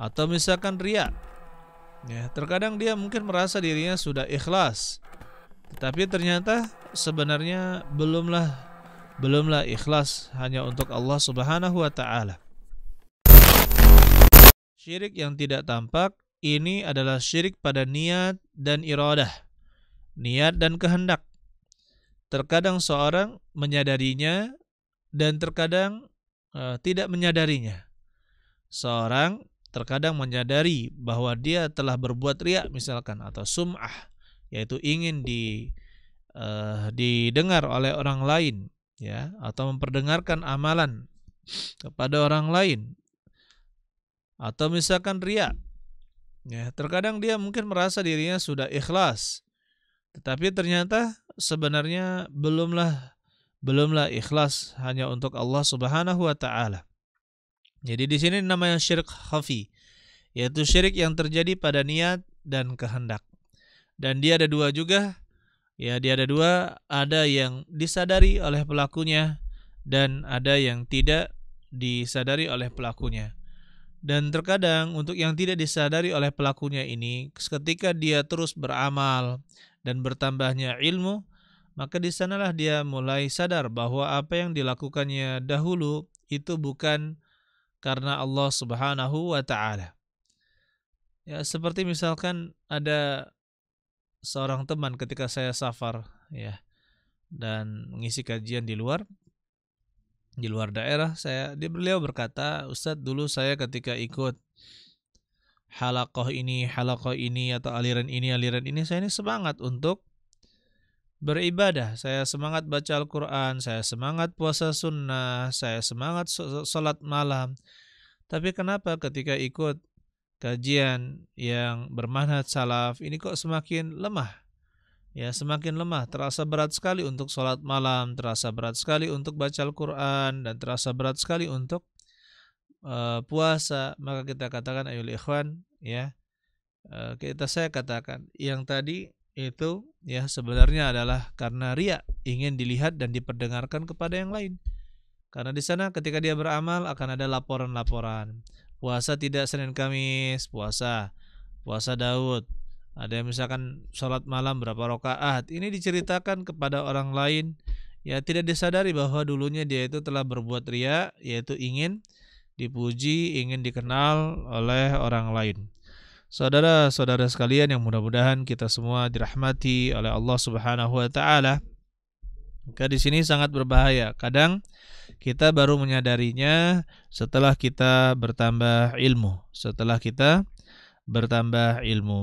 atau misalkan riya. Ya, terkadang dia mungkin merasa dirinya sudah ikhlas, tetapi ternyata sebenarnya belumlah ikhlas hanya untuk Allah Subhanahu wa taala. Syirik yang tidak tampak ini adalah syirik pada niat dan iradah, niat dan kehendak. Terkadang seorang menyadarinya dan terkadang tidak menyadarinya. Seorang terkadang menyadari bahwa dia telah berbuat riya misalkan atau sum'ah, yaitu ingin didengar oleh orang lain, ya, atau memperdengarkan amalan kepada orang lain, atau misalkan riya. Ya, terkadang dia mungkin merasa dirinya sudah ikhlas, tetapi ternyata sebenarnya belumlah ikhlas hanya untuk Allah Subhanahu wa taala. Jadi di sini namanya syirik khafi, yaitu syirik yang terjadi pada niat dan kehendak. Dan dia ada dua juga. Ya, dia ada dua, ada yang disadari oleh pelakunya dan ada yang tidak disadari oleh pelakunya. Dan terkadang untuk yang tidak disadari oleh pelakunya ini, ketika dia terus beramal dan bertambahnya ilmu, maka di sanalah dia mulai sadar bahwa apa yang dilakukannya dahulu itu bukan karena Allah Subhanahu wa taala. Ya, seperti misalkan ada seorang teman ketika saya safar, ya, dan mengisi kajian di luar daerah, beliau berkata, "Ustadz, dulu saya ketika ikut halaqah ini atau aliran ini, saya ini semangat untuk beribadah, saya semangat baca Al-Quran, saya semangat puasa sunnah, saya semangat sholat malam. Tapi kenapa ketika ikut kajian yang bermanhaj salaf ini kok semakin lemah? Ya, semakin lemah, terasa berat sekali untuk sholat malam, terasa berat sekali untuk baca Al-Quran, dan terasa berat sekali untuk puasa." Maka kita katakan, ayol ikhwan, ya, saya katakan yang tadi itu ya sebenarnya adalah karena riya, ingin dilihat dan diperdengarkan kepada yang lain. Karena di sana ketika dia beramal akan ada laporan-laporan. Puasa tidak Senin Kamis, puasa Daud. Ada yang misalkan sholat malam berapa rakaat, ini diceritakan kepada orang lain, ya, tidak disadari bahwa dulunya dia itu telah berbuat riya, yaitu ingin dipuji, ingin dikenal oleh orang lain. Saudara-saudara sekalian yang mudah-mudahan kita semua dirahmati oleh Allah Subhanahu wa taala. Maka di sini sangat berbahaya. Kadang kita baru menyadarinya setelah kita bertambah ilmu,